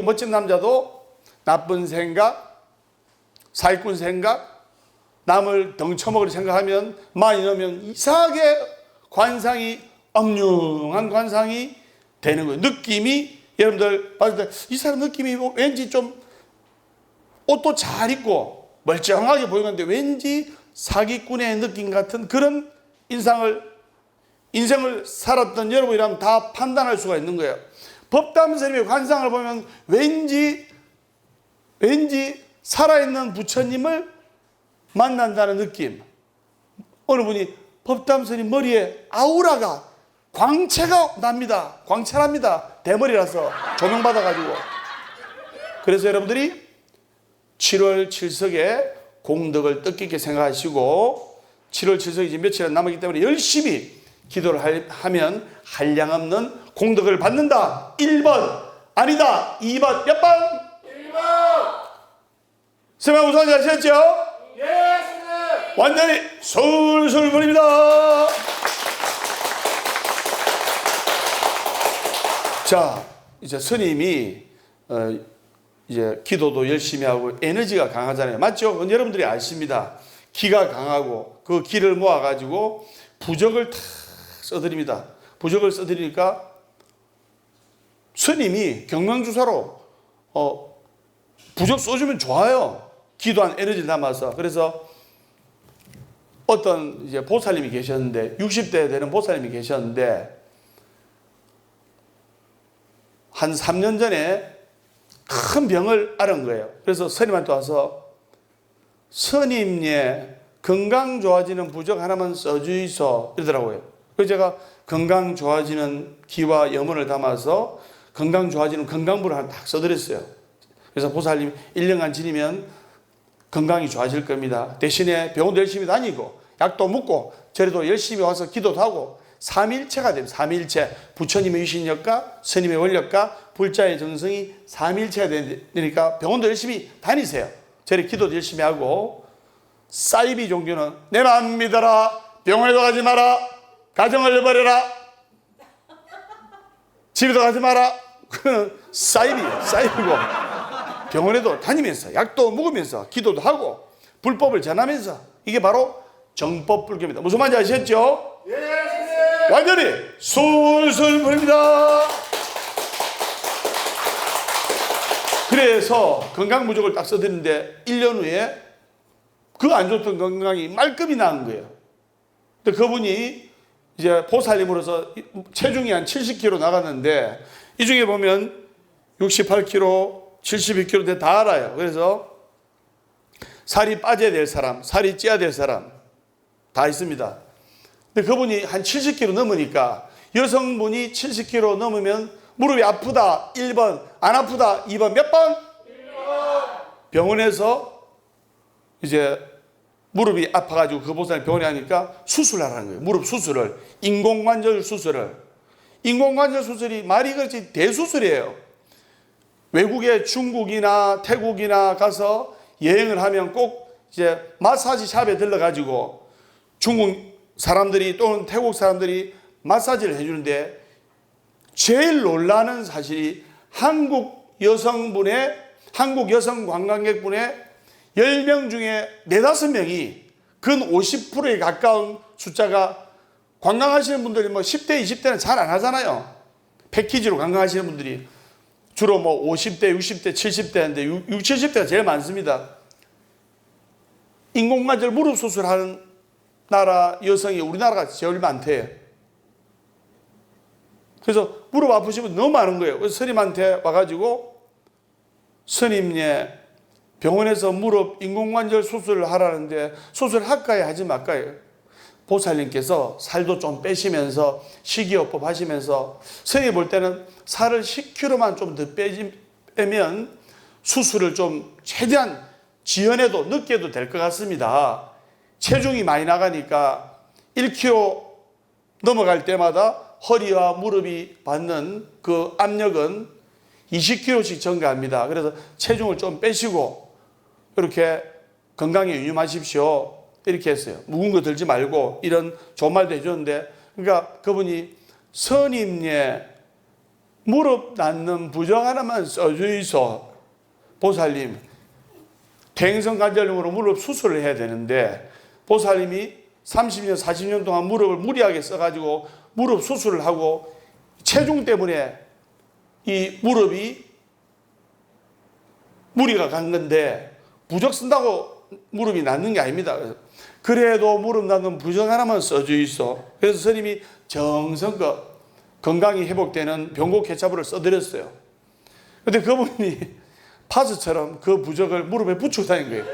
멋진 남자도 나쁜 생각, 사기꾼 생각, 남을 덩쳐먹을 생각하면 많이 넣으면 이상하게 관상이 엄룡한 관상이 되는 거예요. 느낌이 여러분들 봤을 때 이 사람 느낌이 왠지 좀 옷도 잘 입고 멀쩡하게 보이는데 왠지 사기꾼의 느낌 같은 그런 인생을 살았던 여러분이라면 다 판단할 수가 있는 거예요. 법담 스님의 관상을 보면 왠지 살아있는 부처님을 만난다는 느낌. 어느 분이 법담 스님 머리에 아우라가 광채가 납니다. 광채납니다. 대머리라서 조명받아가지고. 그래서 여러분들이 7월 7석에 공덕을 뜻깊게 생각하시고 7월 7석이 이제 며칠 남았기 때문에 열심히 기도를 하면 한량없는 공덕을 받는다. 1번 아니다. 2번 몇 번? 1번. 설명 우선 하셨죠? 예, 스님. 완전히 술술 버립니다. 자, 이제 스님이 이제 기도도 열심히 하고 에너지가 강하잖아요. 맞죠? 여러분들이 아십니다. 기가 강하고 그 기를 모아가지고 부적을 탁 써드립니다. 부적을 써드리니까 스님이 경명주사로 부적 써주면 좋아요. 기도한 에너지를 담아서. 그래서 어떤 이제 보살님이 계셨는데 60대 되는 보살님이 계셨는데 한 3년 전에 큰 병을 앓은 거예요. 그래서 스님한테 와서 스님의 건강 좋아지는 부적 하나만 써주이소 이러더라고요. 그래서 제가 건강 좋아지는 기와 염원을 담아서 건강 좋아지는 건강부를 하나 딱 써드렸어요. 그래서 보살님 1년간 지니면 건강이 좋아질 겁니다. 대신에 병원도 열심히 다니고 약도 먹고 절에도 열심히 와서 기도도 하고 삼일체가 됩니다. 삼일체. 부처님의 유신력과 스님의 원력과 불자의 정성이 삼일체가 되니까 병원도 열심히 다니세요. 절에 기도도 열심히 하고 사이비 종교는 내 맘 믿어라. 병원에도 가지 마라. 가정을 버려라. 집에도 가지 마라. 그거는 사이비예요. 사이비고 병원에도 다니면서 약도 먹으면서 기도도 하고 불법을 전하면서 이게 바로 정법 불교입니다. 무슨 말인지 아시겠죠? 예, 스님. 완전히 술술 부립니다. 그래서 건강부적을 딱 써드렸는데 1년 후에 그 안 좋던 건강이 말끔히 나은 거예요. 근데 그분이 이제 보살님으로서 체중이 한 70kg 나갔는데 이 중에 보면 68kg, 72kg 다 알아요. 그래서 살이 빠져야 될 사람, 살이 찌어야 될 사람 다 있습니다. 근데 그분이 한 70kg 넘으니까 여성분이 70kg 넘으면 무릎이 아프다 1번, 안 아프다 2번 몇 번? 1번. 병원에서 이제 무릎이 아파가지고 그 보살님 병원에 하니까 수술하라는 거예요. 무릎 수술을. 인공관절 수술을. 인공관절 수술이 말이 그렇지 대수술이에요. 외국에 중국이나 태국이나 가서 여행을 하면 꼭 이제 마사지 샵에 들러가지고 중국 사람들이 또는 태국 사람들이 마사지를 해주는데 제일 놀라는 사실이 한국 여성 관광객분의 10명 중에 4, 5명이 근 50%에 가까운 숫자가 관광하시는 분들이 뭐 10대, 20대는 잘 안 하잖아요. 패키지로 관광하시는 분들이 주로 뭐 50대, 60대, 70대인데 60, 70대가 제일 많습니다. 인공관절 무릎 수술하는 나라 여성이 우리나라가 제일 많대요. 그래서 무릎 아프시면 너무 많은 거예요. 그래서 스님한테 와가지고 스님의 병원에서 무릎 인공관절 수술을 하라는데 수술할까요? 하지 말까요? 보살님께서 살도 좀 빼시면서 식이요법 하시면서 스님이 볼 때는 살을 10kg만 좀 더 빼면 수술을 좀 최대한 지연해도 늦게 해도 될 것 같습니다. 체중이 많이 나가니까 1kg 넘어갈 때마다 허리와 무릎이 받는 그 압력은 20kg씩 증가합니다. 그래서 체중을 좀 빼시고 이렇게 건강에 유념하십시오. 이렇게 했어요. 묵은 거 들지 말고 이런 좋은 말도 해줬는데, 그러니까 그분이 스님예 무릎 낫는 부정 하나만 써주이소. 보살님, 퇴행성 관절염으로 무릎 수술을 해야 되는데 보살님이 30년 40년 동안 무릎을 무리하게 써가지고 무릎 수술을 하고 체중 때문에 이 무릎이 무리가 간 건데 부적 쓴다고 무릎이 낫는 게 아닙니다. 그래도 무릎 낫는 부적 하나만 써주이소. 그래서 스님이 정성껏 건강이 회복되는 병고 케찹을 써드렸어요. 근데 그분이 파스처럼 그 부적을 무릎에 붙이고 다닌 거예요.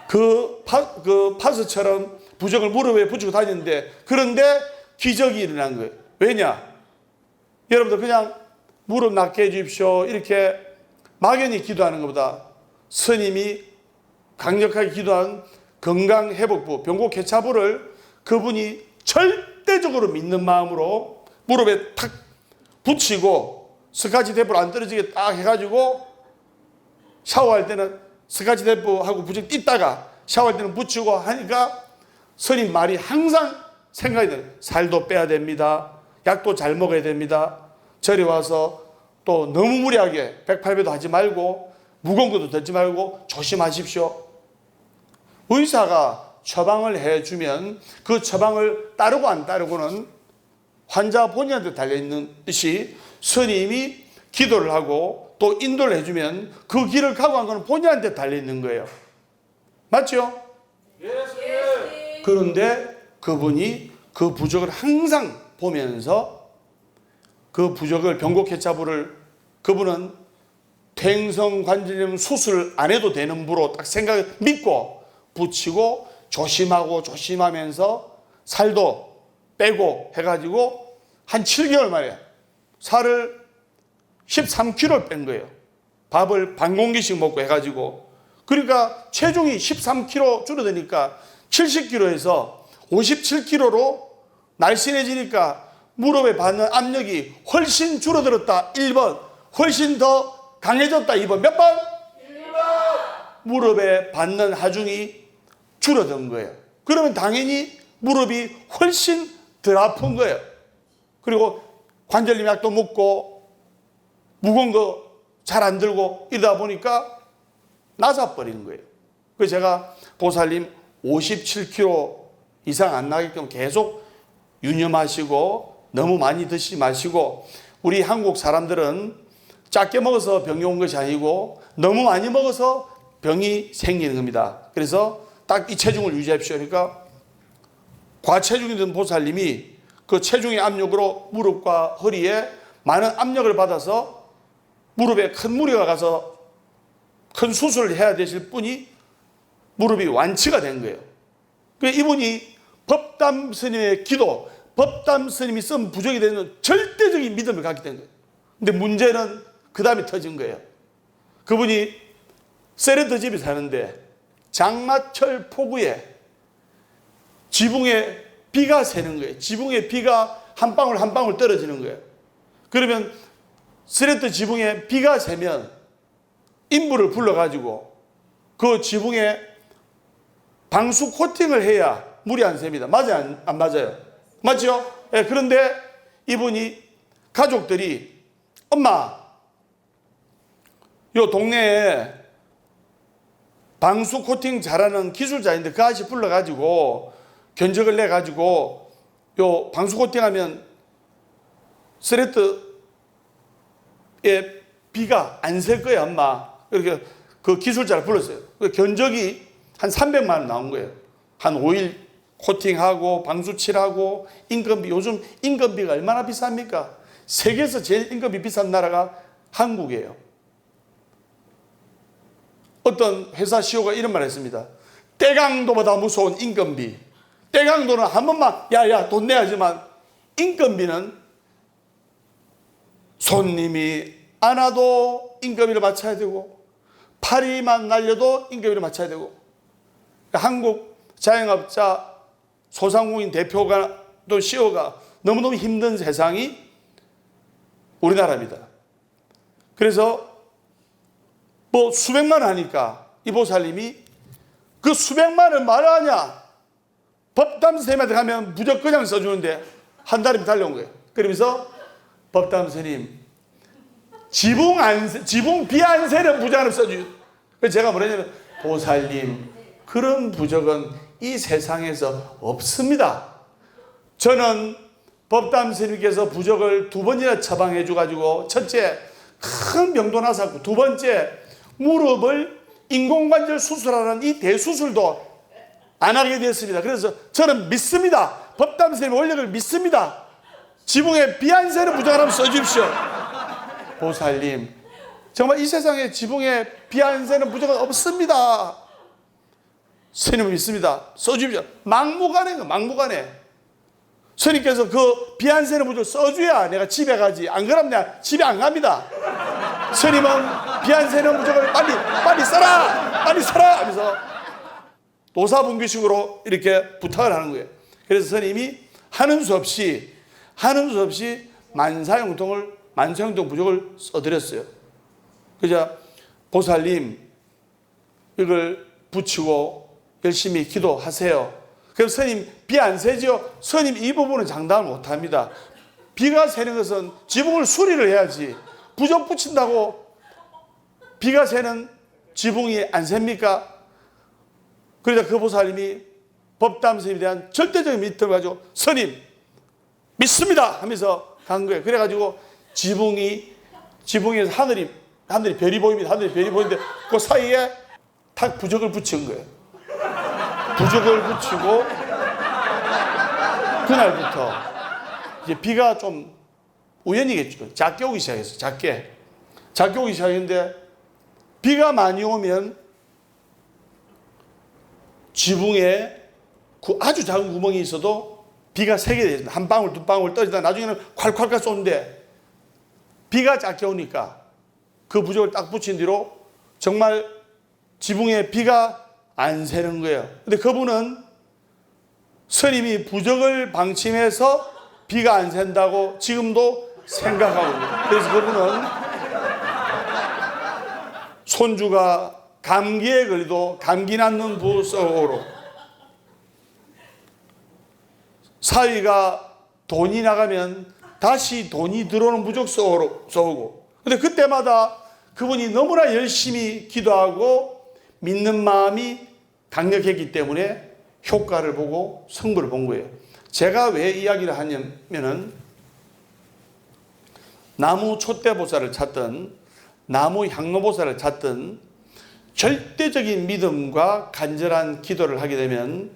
그 파스처럼 부적을 무릎에 붙이고 다니는데, 그런데 기적이 일어난 거예요. 왜냐? 여러분들 그냥 무릎 낫게 해주십시오 이렇게 막연히 기도하는 것보다 스님이 강력하게 기도한 건강회복부 병고 케찹을 그분이 절대적으로 믿는 마음으로 무릎에 탁 붙이고 스카치 테이프로 안 떨어지게 딱 해가지고 샤워할 때는 스카치 테이프하고 부적 띄다가 샤워할 때는 붙이고 하니까 스님 말이 항상 생각이 나요. 살도 빼야 됩니다. 약도 잘 먹어야 됩니다. 절에 와서 또 너무 무리하게 108배도 하지 말고 무거운 것도 듣지 말고 조심하십시오. 의사가 처방을 해주면 그 처방을 따르고 안 따르고는 환자 본인한테 달려있는 듯이 스님이 기도를 하고 또 인도를 해주면 그 길을 가고 한 건 본인한테 달려있는 거예요. 맞죠? 그런데 그분이 그 부적을 항상 보면서 그 부적을 병고 케찹을 그분은 퇴행성 관절염 수술 안 해도 되는 부로 딱 생각을 믿고 붙이고 조심하면서 살도 빼고 해가지고 한 7개월 만에 살을 13kg 뺀 거예요. 밥을 반 공기씩 먹고 해가지고. 그러니까 체중이 13kg 줄어드니까 70kg에서 57kg로 날씬해지니까 무릎에 받는 압력이 훨씬 줄어들었다. 1번. 훨씬 더 강해졌다. 2번. 몇 번? 1번. 무릎에 받는 하중이 줄어든 거예요. 그러면 당연히 무릎이 훨씬 덜 아픈 거예요. 그리고 관절염 약도 먹고 무거운 거 잘 안 들고 이러다 보니까 낮아버리는 거예요. 그래서 제가 보살님 57kg 이상 안 나게끔 계속 유념하시고 너무 많이 드시지 마시고, 우리 한국 사람들은 작게 먹어서 병이 온 것이 아니고 너무 많이 먹어서 병이 생기는 겁니다. 그래서 딱 이 체중을 유지하십시오. 그러니까 과체중이 든 보살님이 그 체중의 압력으로 무릎과 허리에 많은 압력을 받아서 무릎에 큰 무리가 가서 큰 수술을 해야 되실 분이 무릎이 완치가 된 거예요. 그래서 이분이 법담 스님의 기도, 법담 스님이 쓴 부적이 되는 절대적인 믿음을 갖게 된 거예요. 근데 문제는 그 다음에 터진 거예요. 그분이 세레트 집에 사는데 장마철 폭우에 지붕에 비가 새는 거예요. 지붕에 비가 한 방울 한 방울 떨어지는 거예요. 그러면 세레트 지붕에 비가 새면 인부를 불러가지고 그 지붕에 방수 코팅을 해야 물이 안 셉니다. 맞아요? 안 맞아요? 맞죠? 네, 그런데 이분이 가족들이 엄마, 요 동네에 방수 코팅 잘하는 기술자인데 그 아저씨 불러가지고 견적을 내가지고 요 방수 코팅하면 세레트에 비가 안 셀 거야 엄마. 이렇게 그 기술자를 불렀어요. 그 견적이 한 300만 원 나온 거예요. 한 5일 코팅하고 방수 칠하고 인건비, 요즘 인건비가 얼마나 비쌉니까? 세계에서 제일 인건비 비싼 나라가 한국이에요. 어떤 회사 CEO가 이런 말을 했습니다. 떼강도보다 무서운 인건비. 떼강도는 한 번만 야야 돈 내야지만 인건비는 손님이 안 와도 인건비를 맞춰야 되고 파리만 날려도 인건비를 맞춰야 되고, 한국 자영업자 소상공인 대표가 또 CEO가 너무너무 힘든 세상이 우리나라입니다. 그래서 뭐 수백만 하니까 이 보살님이 그 수백만을 말하냐? 법담 스님한테 가면 무조건 그냥 써주는데 한 달이면 달려온 거예요. 그러면서 법담 스님 지붕 비안세는 부적을 써주요. 그래서 제가 뭐냐면 보살님 그런 부적은 이 세상에서 없습니다. 저는 법담 스님께서 부적을 2번이나 처방해 줘가지고 첫째 큰 병도 나섰고 두 번째 무릎을 인공관절 수술하는 이 대수술도 안 하게 됐습니다. 그래서 저는 믿습니다. 법담 스님의 원력을 믿습니다. 지붕에 비안세는 부적 하나 써주십시오. 보살님 정말 이 세상에 지붕에 비안세는 부적은 없습니다. 스님은 믿습니다. 써주십시오. 막무가내. 스님께서 그 비안세는 부적 써줘야 내가 집에 가지. 안 그러면 내가 집에 안 갑니다. 스님은 비안세는 부적을 빨리 써라 하면서 노사분규식으로 이렇게 부탁을 하는 거예요. 그래서 스님이 하는 수 없이 만사형통 부적을 써드렸어요. 그래서 보살님 이걸 붙이고 열심히 기도하세요. 그럼 스님 비 안 새죠? 스님 이 부분은 장담을 못합니다. 비가 새는 것은 지붕을 수리를 해야지 부적 붙인다고 비가 새는 지붕이 안 셉니까? 그러자 그 보살님이 법담 스님에 대한 절대적인 믿음을 가지고 스님 믿습니다 하면서 간 거예요. 그래가지고 지붕에서 하늘이 별이 보입니다. 하늘이 별이 보이는데 그 사이에 탁 부적을 붙인 거예요. 부적을 붙이고 그날부터 이제 비가 좀 우연이겠죠. 작게 오기 시작했어요. 작게 오기 시작했는데 비가 많이 오면 지붕에 아주 작은 구멍이 있어도 비가 새게 되죠. 한 방울 두 방울 떨어지다 나중에는 콸콸콸 쏘는데 비가 작게 오니까 그 부적을 딱 붙인 뒤로 정말 지붕에 비가 안 새는 거예요. 근데 그분은 스님이 부적을 방침해서 비가 안 샌다고 지금도 생각하고 있어요. 그래서 그분은 손주가 감기에 걸리도 감기 낫는 부석으로 사위가 돈이 나가면 다시 돈이 들어오는 부적 써오고 근데 그때마다 그분이 너무나 열심히 기도하고 믿는 마음이 강력했기 때문에 효과를 보고 성부를 본 거예요. 제가 왜 이야기를 하냐면은 나무 촛대보살을 찾든 나무 향로보살을 찾든 절대적인 믿음과 간절한 기도를 하게 되면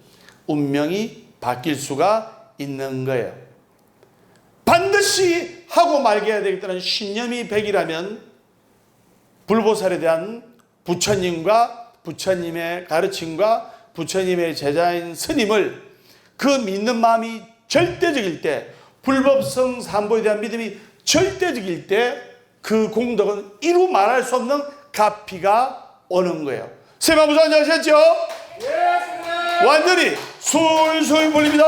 운명이 바뀔 수가 있는 거예요. 반드시 하고 말게 되겠다는 신념이 100이라면 불보살에 대한 부처님과 부처님의 가르침과 부처님의 제자인 스님을 그 믿는 마음이 절대적일 때 불법성 삼보에 대한 믿음이 절대적일 때 그 공덕은 이루 말할 수 없는 가피가 오는 거예요. 세마부사 안녕하셨죠? 예, 완전히 술술 불립니다.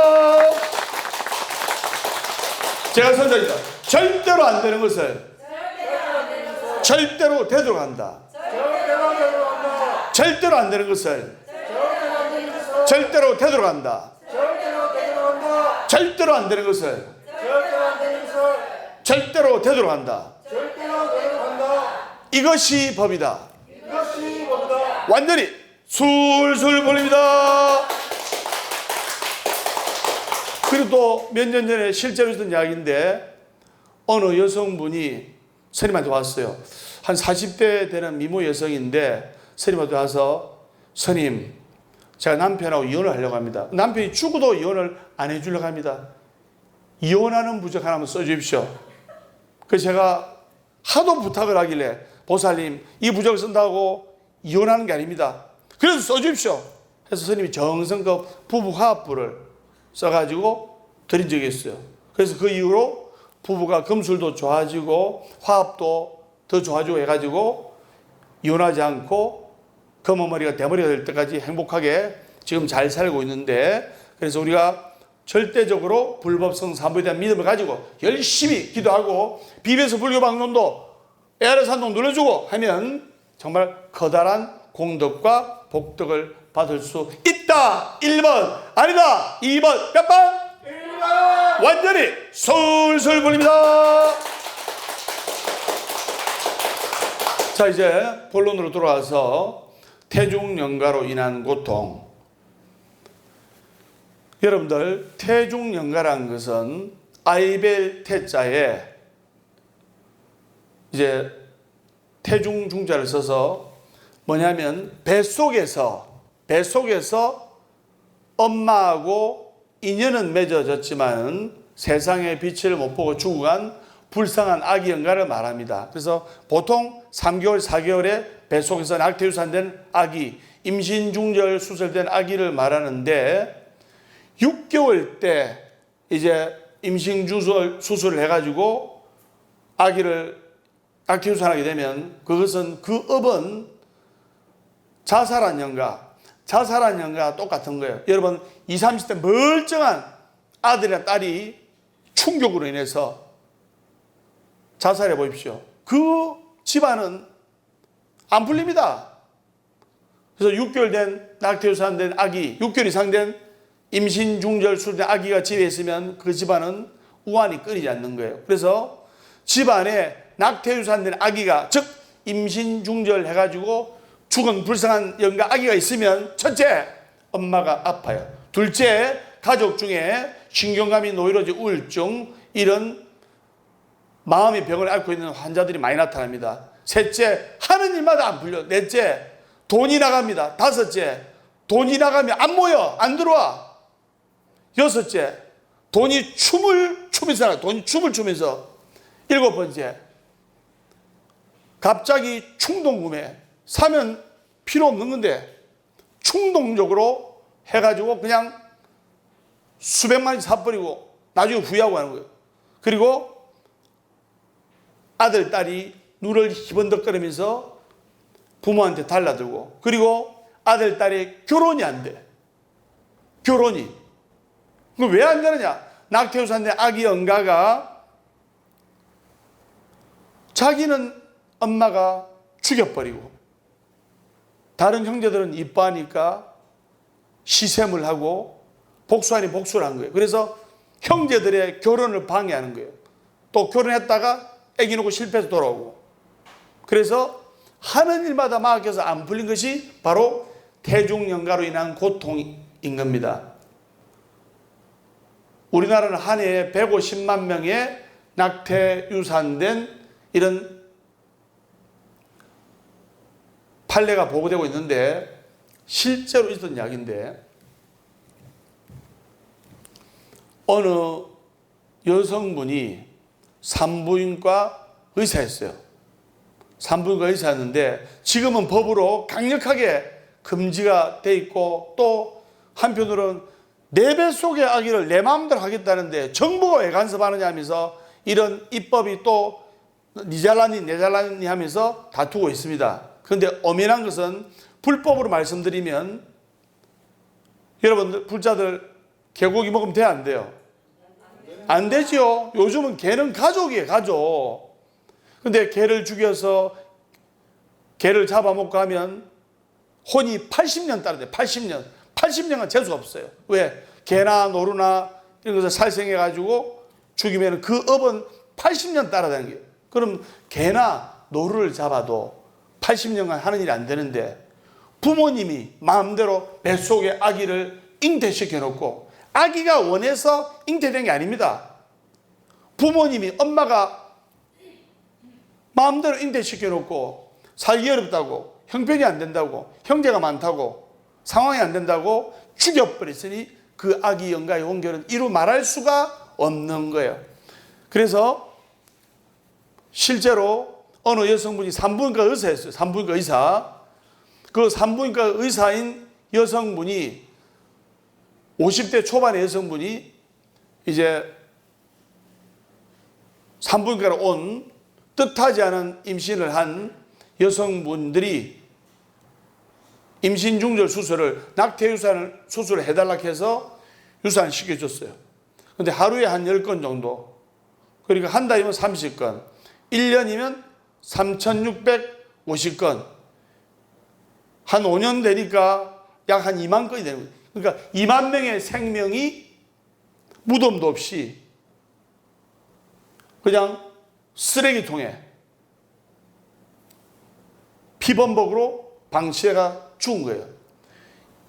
제가 선전합니다. 절대로 안 되는 것을 절대로 되도록 한다. 절대로 안 되는 것을 절대로 되도록 한다. 절대로 안 되는 것을 절대로 되도록 한다. 이것이 법이다. 완전히 술술 불립니다. 그리고 또 몇 년 전에 실제로 있었던 이야기인데 어느 여성분이 스님한테 왔어요. 한 40대 되는 미모 여성인데 스님한테 와서 스님 제가 남편하고 이혼을 하려고 합니다. 남편이 죽어도 이혼을 안 해주려고 합니다. 이혼하는 부적 하나만 써주십시오. 그래서 제가 하도 부탁을 하길래 보살님 이 부적을 쓴다고 이혼하는 게 아닙니다. 그래서 써주십시오. 해서 스님이 정성껏 부부 화합부를 써가지고 드린 적이 있어요. 그래서 그 이후로 부부가 금술도 좋아지고 화합도 더 좋아지고 해가지고 이혼하지 않고 검은머리가 대머리가 될 때까지 행복하게 지금 잘 살고 있는데 그래서 우리가 절대적으로 불법성 산부에 대한 믿음을 가지고 열심히 기도하고 비벼서 불교 방론도 ARS 한동 눌러주고 하면 정말 커다란 공덕과 복덕을 받을 수 있다. 1번 아니다. 2번 몇 번? 1번. 완전히 솔솔 불립니다. 자, 이제 본론으로 돌아와서 태중연가로 인한 고통. 여러분들, 태중연가라는 것은 아이벨 태자에 이제 태중중자를 써서 뭐냐면 뱃속에서 엄마하고 인연은 맺어졌지만 세상의 빛을 못 보고 죽어간 불쌍한 아기 연가를 말합니다. 그래서 보통 3개월, 4개월에 뱃속에서 낙태유산된 아기, 임신중절 수술된 아기를 말하는데 6개월 때 이제 임신중절 수술을 해가지고 아기를 낙태유산하게 되면 그것은 그 업은 자살한 연가 똑같은 거예요. 여러분 20, 30대 멀쩡한 아들이나 딸이 충격으로 인해서 자살해 보십시오. 그 집안은 안 풀립니다. 그래서 6개월 된 낙태유산된 아기, 6개월 이상 된 임신중절 수술된 아기가 집에 있으면 그 집안은 우환이 끊이지 않는 거예요. 그래서 집안에 낙태유산된 아기가, 즉 임신중절 해가지고 죽은 불쌍한 연가 아기가 있으면 첫째, 엄마가 아파요. 둘째, 가족 중에 신경감이 노이로제 우울증 이런 마음의 병을 앓고 있는 환자들이 많이 나타납니다. 셋째, 하는 일마다 안 풀려. 넷째, 돈이 나갑니다. 다섯째, 돈이 나가면 안 모여, 안 들어와. 여섯째, 돈이 춤을 추면서. 일곱 번째, 갑자기 충동 구매. 사면 필요 없는 건데 충동적으로 해가지고 그냥 수백만 원씩 사버리고 나중에 후회하고 하는 거예요. 그리고 아들, 딸이 눈을 희번덕거리면서 부모한테 달라들고, 그리고 아들, 딸이 결혼이 안 돼. 결혼이. 왜 안 되느냐? 낙태유산된 아기 연가가 자기는 엄마가 죽여버리고 다른 형제들은 이뻐하니까 시샘을 하고 복수 아닌 복수를 한 거예요. 그래서 형제들의 결혼을 방해하는 거예요. 또 결혼했다가 아기 놓고 실패해서 돌아오고. 그래서 하는 일마다 막혀서 안 풀린 것이 바로 태중연가로 인한 고통인 겁니다. 우리나라는 한 해에 150만 명의 낙태유산된 이런 판례가 보고되고 있는데 실제로 있었던 이야기인데, 어느 여성분이 산부인과 의사였어요. 산부인과 의사였는데 지금은 법으로 강력하게 금지가 돼 있고, 또 한편으로는 내 뱃속의 아기를 내 마음대로 하겠다는데 정부가 왜 간섭하느냐 하면서 이런 입법이 또 니 잘라니 내 잘라니 하면서 다투고 있습니다. 그런데 엄연한 것은 불법으로 말씀드리면, 여러분들 불자들 개고기 먹으면 돼, 안 돼요? 안 되죠. 요즘은 개는 가족이에요, 가족. 근데 개를 죽여서 개를 잡아먹고 하면 혼이 80년 따라야 돼. 80년은 재수가 없어요. 왜? 개나 노루나 이런 것을 살생해가지고 죽이면 그 업은 80년 따라다니는 거예요. 그럼 개나 노루를 잡아도 80년간 하는 일이 안 되는데, 부모님이 마음대로 뱃속에 아기를 잉태시켜 놓고, 아기가 원해서 잉태된 게 아닙니다. 부모님이, 엄마가 마음대로 잉태시켜 놓고 살기 어렵다고, 형편이 안 된다고, 형제가 많다고, 상황이 안 된다고 죽여버렸으니 그 아기 연가의 원결은 이루 말할 수가 없는 거예요. 그래서 실제로 어느 여성분이 산부인과 의사였어요. 산부인과 의사. 그 산부인과 의사인 여성분이 50대 초반의 여성분이 이제 산부인과로 온 뜻하지 않은 임신을 한 여성분들이 임신 중절 수술을, 낙태유산 수술을 해달라고 해서 유산 시켜줬어요. 근데 하루에 한 10건 정도. 그러니까 한 달이면 30건. 1년이면 3,650건. 한 5년 되니까 약 한 2만 건이 되는 거예요. 그러니까 2만 명의 생명이 무덤도 없이 그냥 쓰레기통에 피범벅으로 방치해가 죽은 거예요.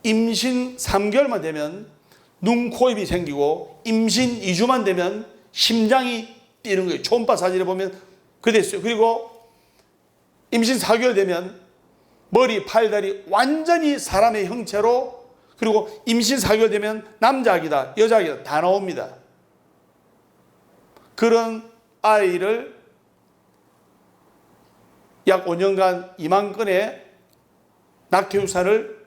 임신 3개월만 되면 눈, 코, 입이 생기고 임신 2주만 되면 심장이 뛰는 거예요. 초음파 사진에 보면 그랬어요. 그리고 임신 4개월 되면 머리, 팔, 다리 완전히 사람의 형체로, 그리고 임신 4개월 되면 남자 아기다, 여자 아기다 다 나옵니다. 그런 아이를 약 5년간 2만 건의 낙태유산을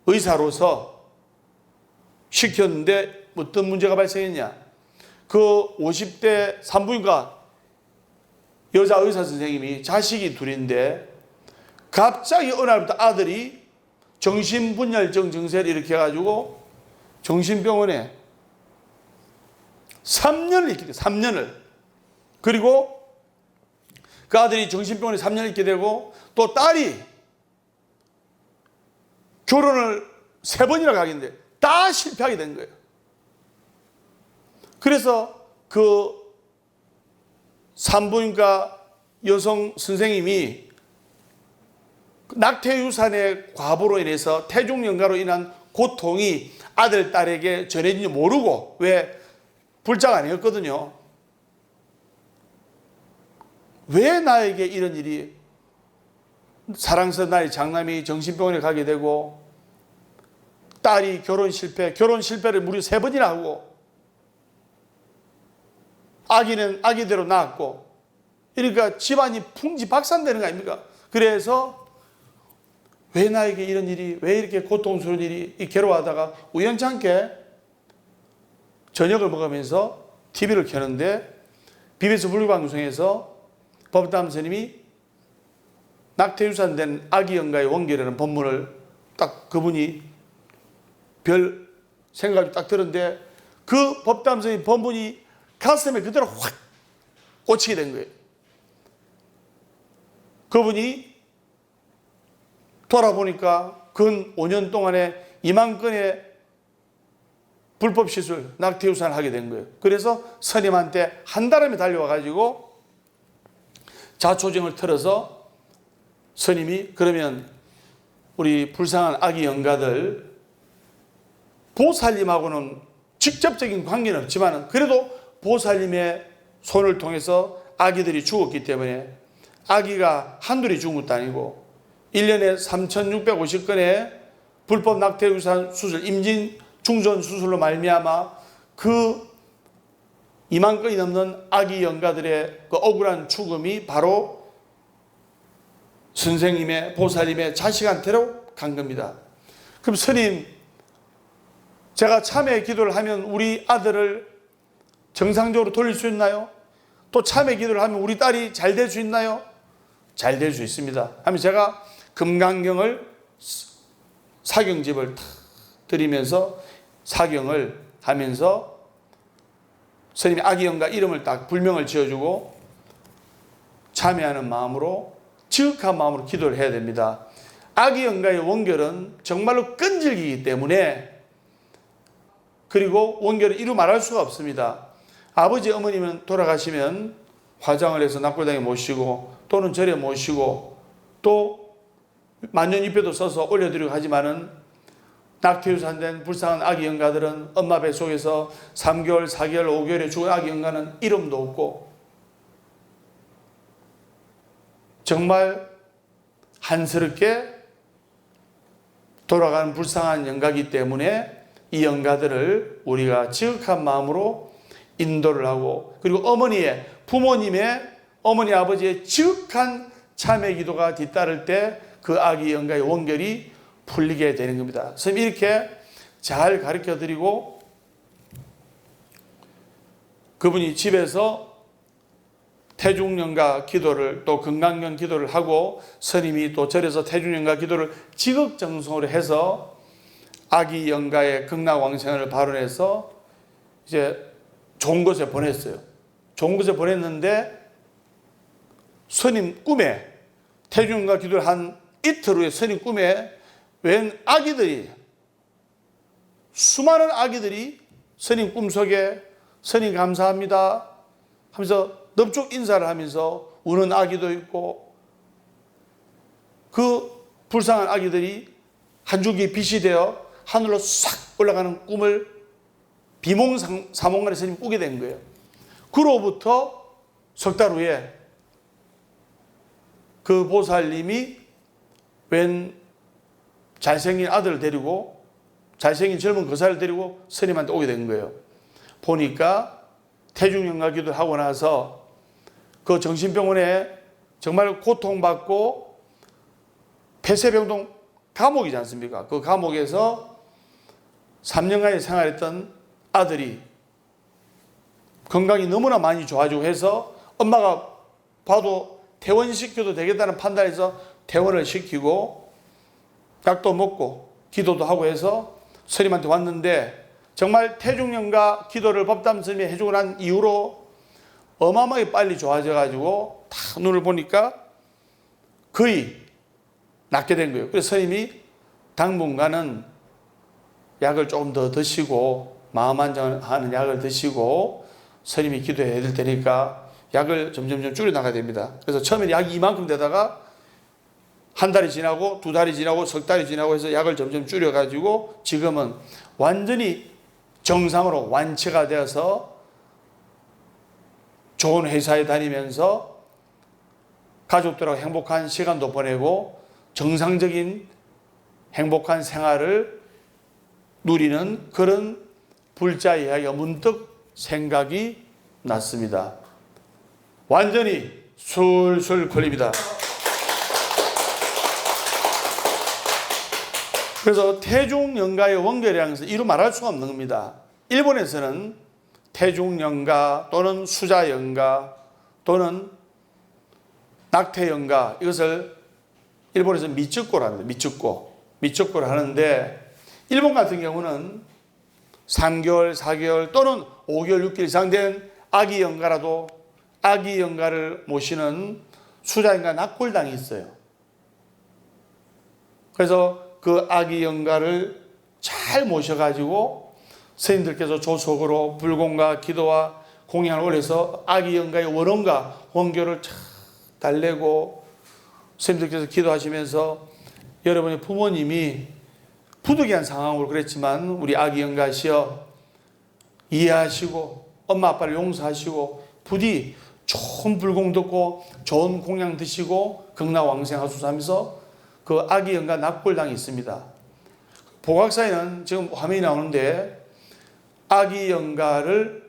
의사로서 시켰는데 어떤 문제가 발생했냐? 그 50대 산부인과 여자 의사 선생님이 자식이 둘인데 갑자기 어느 날부터 아들이 정신분열증 증세를 일으켜가지고 정신병원에 3년을 있게 돼요. 3년을. 그리고 그 아들이 정신병원에 3년을 있게 되고 또 딸이 결혼을 3번이나 가겠는데 다 실패하게 된 거예요. 그래서 그 산부인과 여성 선생님이 낙태유산의 과부로 인해서 태중연가로 인한 고통이 아들, 딸에게 전해진지 모르고, 왜 불자가 아니었거든요. 왜 나에게 이런 일이, 사랑스러운 나의 장남이 정신병원에 가게 되고 딸이 결혼 실패를 무려 3번이나 하고 아기는 아기대로 낳았고, 그러니까 집안이 풍지박산되는 거 아닙니까? 그래서 왜 나에게 이런 일이, 왜 이렇게 고통스러운 일이, 괴로워하다가 우연찮게 저녁을 먹으면서 TV를 켜는데 BBS 불교방송에서 법담 스님이 낙태유산된 아기 영가의 원결이라는 법문을 딱 그분이 별 생각이 딱 들었는데 그 법담 스님 법문이 가슴에 그대로 확 꽂히게 된 거예요. 그분이 돌아보니까 근 5년 동안에 2만 건의 불법 시술, 낙태유산을 하게 된 거예요. 그래서 스님한테 한달음에 달려와가지고 자초정을 틀어서 스님이 그러면 우리 불쌍한 아기 영가들 보살님하고는 직접적인 관계는 없지만 그래도 보살님의 손을 통해서 아기들이 죽었기 때문에 아기가 한둘이 죽은 것도 아니고 1년에 3,650건의 불법 낙태유산 수술, 임신 중전 수술로 말미암아 그 2만 건이 넘는 아기 영가들의 그 억울한 죽음이 바로 선생님의, 보살님의 자식한테로 간 겁니다. 그럼 스님, 제가 참회 기도를 하면 우리 아들을 정상적으로 돌릴 수 있나요? 또 참회 기도를 하면 우리 딸이 잘 될 수 있나요? 잘 될 수 있습니다. 하면 제가 금강경을 사경집을 드리면서 사경을 하면서 스님이 아기 영가 이름을 딱 불명을 지어주고 참여하는 마음으로, 지극한 마음으로 기도를 해야 됩니다. 아기 영가의 원결은 정말로 끈질기기 때문에, 그리고 원결은 이루 말할 수가 없습니다. 아버지 어머님은 돌아가시면 화장을 해서 낙골당에 모시고 또는 절에 모시고 또 만년잎에도 써서 올려드리고 하지만은 낙태유산된 불쌍한 아기 영가들은 엄마 뱃속에서 3개월, 4개월, 5개월에 죽은 아기 영가는 이름도 없고 정말 한스럽게 돌아가는 불쌍한 영가이기 때문에 이 영가들을 우리가 지극한 마음으로 인도를 하고, 그리고 어머니의, 부모님의, 어머니 아버지의 지극한 참회 기도가 뒤따를 때 그 아기 영가의 원결이 풀리게 되는 겁니다. 선생님 이렇게 잘 가르쳐 드리고 그분이 집에서 태중영가 기도를, 또 건강경 기도를 하고 스님이 또 절에서 태중영가 기도를 지극정성으로 해서 아기 영가의 극락왕생을 발언해서 이제 좋은 곳에 보냈어요. 좋은 곳에 보냈는데 스님 꿈에, 태중영가 기도를 한 이틀 후에 스님 꿈에 웬 아기들이, 수많은 아기들이 스님 꿈속에 스님 감사합니다 하면서 넙죽 인사를 하면서 우는 아기도 있고, 그 불쌍한 아기들이 한 줄기 빛이 되어 하늘로 싹 올라가는 꿈을 비몽사몽간에 스님이 꾸게 된 거예요. 그로부터 석 달 후에 그 보살님이 웬 잘생긴 아들을 데리고, 잘생긴 젊은 거사를 데리고 스님한테 오게 된 거예요. 보니까 태중영가 기도를 하고 나서 그 정신병원에 정말 고통받고 폐쇄병동 감옥이지 않습니까? 그 감옥에서 3년간의 생활했던 아들이 건강이 너무나 많이 좋아지고 해서 엄마가 봐도 퇴원시켜도 되겠다는 판단에서 퇴원을 시키고 약도 먹고 기도도 하고 해서 스님한테 왔는데, 정말 태중영가 기도를 법담 스님이 해주고 난 이후로 어마어마하게 빨리 좋아져가지고 딱 눈을 보니까 거의 낫게 된 거예요. 그래서 스님이 당분간은 약을 조금 더 드시고, 마음 안정하는 약을 드시고 스님이 기도해야 될 테니까 약을 점점 줄여나가야 됩니다. 그래서 처음에 약이 이만큼 되다가 한 달이 지나고 두 달이 지나고 석 달이 지나고 해서 약을 점점 줄여가지고 지금은 완전히 정상으로 완치가 되어서 좋은 회사에 다니면서 가족들하고 행복한 시간도 보내고 정상적인 행복한 생활을 누리는 그런 불자 이야기가 문득 생각이 났습니다. 완전히 술술 걸립니다. 그래서 태중영가의 원결이라는 것은 이루 말할 수가 없는 겁니다. 일본에서는 태중영가 또는 수자영가 또는 낙태영가, 이것을 일본에서 미츠꼬를 합니다. 미츠꼬를 하는데, 일본 같은 경우는 3개월, 4개월 또는 5개월, 6개월 이상 된 아기 영가라도 아기 영가를 모시는 수자영가 납골당이 있어요. 그래서 그 아기 영가를 잘 모셔가지고 스님들께서 조속으로 불공과 기도와 공양을 올려서 아기 영가의 원혼과 원교를 잘 달래고, 스님들께서 기도하시면서 여러분의 부모님이 부득이한 상황으로 그랬지만 우리 아기 영가시여 이해하시고 엄마 아빠를 용서하시고 부디 좋은 불공 듣고 좋은 공양 드시고 극락왕생하소서 하면서 그 아기 영가 납골당이 있습니다. 보각사에는 지금 화면이 나오는데 아기 영가를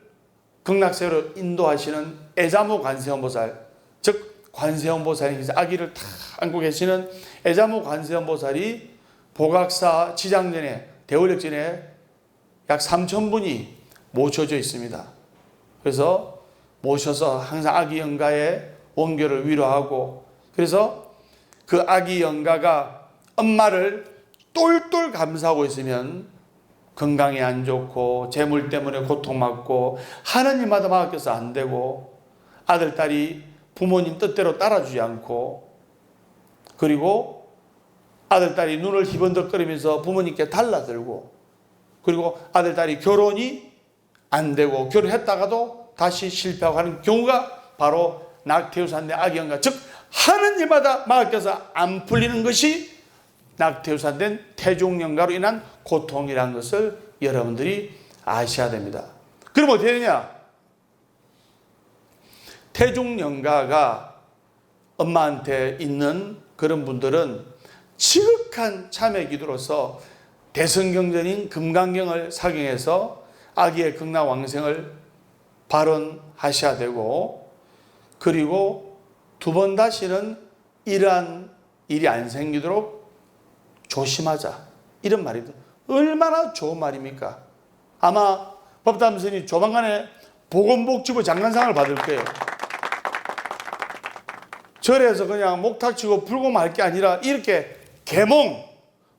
극락세로 인도하시는 애자모 관세음보살, 즉 관세음보살이 아기를 다 안고 계시는 애자모 관세음보살이 보각사 지장전에, 대원력전에 약 3,000분이 모셔져 있습니다. 그래서 모셔서 항상 아기 영가의 원교를 위로하고, 그래서 그 아기 영가가 엄마를 똘똘 감싸고 있으면 건강이 안 좋고 재물 때문에 고통받고 하나님마다 맡겨서 안 되고 아들, 딸이 부모님 뜻대로 따라주지 않고, 그리고 아들, 딸이 눈을 희번덕거리면서 부모님께 달라들고, 그리고 아들, 딸이 결혼이 안 되고 결혼했다가도 다시 실패하고 하는 경우가 바로 낙태유산의 아기 영가, 즉 하느님마다 맡겨서 안 풀리는 것이 낙태유산된 태중영가로 인한 고통이라는 것을 여러분들이 아셔야 됩니다. 그럼 어떻게 되냐? 태중영가가 엄마한테 있는 그런 분들은 지극한 참회 기도로서 대성경전인 금강경을 사경해서 아기의 극락왕생을 발언하셔야 되고, 그리고 두 번 다시는 이러한 일이 안 생기도록 조심하자, 이런 말이죠. 얼마나 좋은 말입니까? 아마 법담스님이 조만간에 보건복지부 장관상을 받을 거예요. 절에서 그냥 목탁치고 불고만 할 게 아니라 이렇게 계몽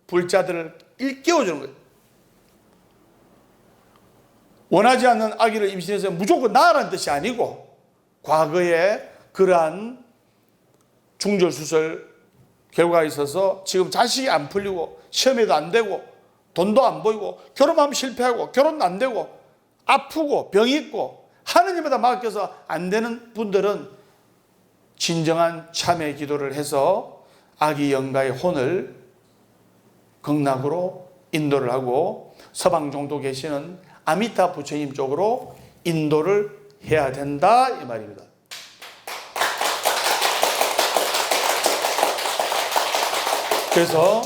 불자들을 일깨워주는 거예요. 원하지 않는 아기를 임신해서 무조건 낳으라는 뜻이 아니고 과거에 그러한 중절수술 결과가 있어서 지금 자식이 안 풀리고 시험에도 안 되고 돈도 안 보이고 결혼하면 실패하고 결혼도 안 되고 아프고 병이 있고 하느님보다 맡겨서 안 되는 분들은 진정한 참회 기도를 해서 아기 영가의 혼을 극락으로 인도를 하고 서방 정도 계시는 아미타 부처님 쪽으로 인도를 해야 된다 이 말입니다. 그래서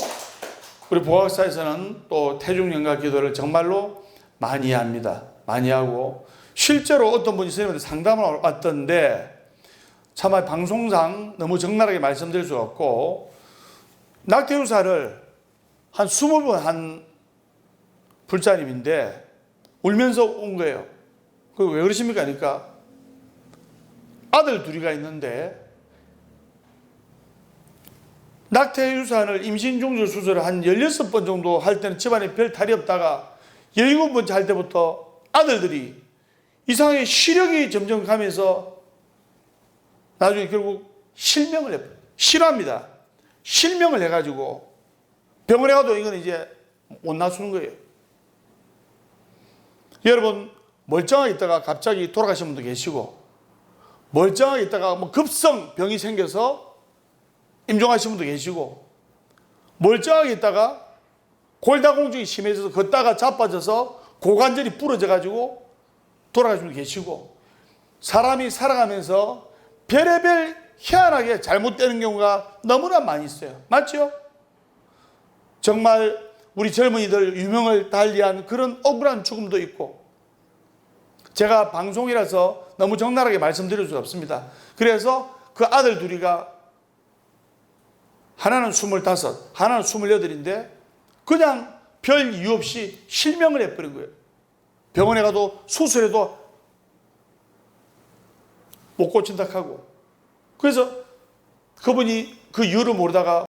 우리 보학사에서는 또 태중영가 기도를 정말로 많이 합니다. 많이 하고 실제로 어떤 분이 선생님한테 상담을 왔던데 차마 방송상 너무 적나라하게 말씀드릴 수 없고 낙태유사를 한 20번 한 불자님인데 울면서 온 거예요. 그 왜 그러십니까? 그러니까 아들 둘이가 있는데 낙태유산을 임신중절 수술을 한 16번 정도 할 때는 집안에 별 탈이 없다가 17번째 할 때부터 아들들이 이상하게 시력이 점점 가면서 나중에 결국 실명을 해버려요. 실화입니다. 실명을 해가지고 병원에 가도 이건 이제 못 놔주는 거예요. 여러분 멀쩡하게 있다가 갑자기 돌아가신 분도 계시고 멀쩡하게 있다가 뭐 급성 병이 생겨서 임종하신 분도 계시고 멀쩡하게 있다가 골다공증이 심해져서 걷다가 자빠져서 고관절이 부러져 가지고 돌아가신 분도 계시고 사람이 살아가면서 별의별 희한하게 잘못되는 경우가 너무나 많이 있어요. 맞죠? 정말 우리 젊은이들 유명을 달리한 그런 억울한 죽음도 있고 제가 방송이라서 너무 적나라하게 말씀드릴 수 없습니다. 그래서 그 아들 둘이가 하나는 25, 하나는 28인데 그냥 별 이유 없이 실명을 해버린 거예요. 병원에 가도 수술해도 못 고친다 하고 그래서 그분이 그 이유를 모르다가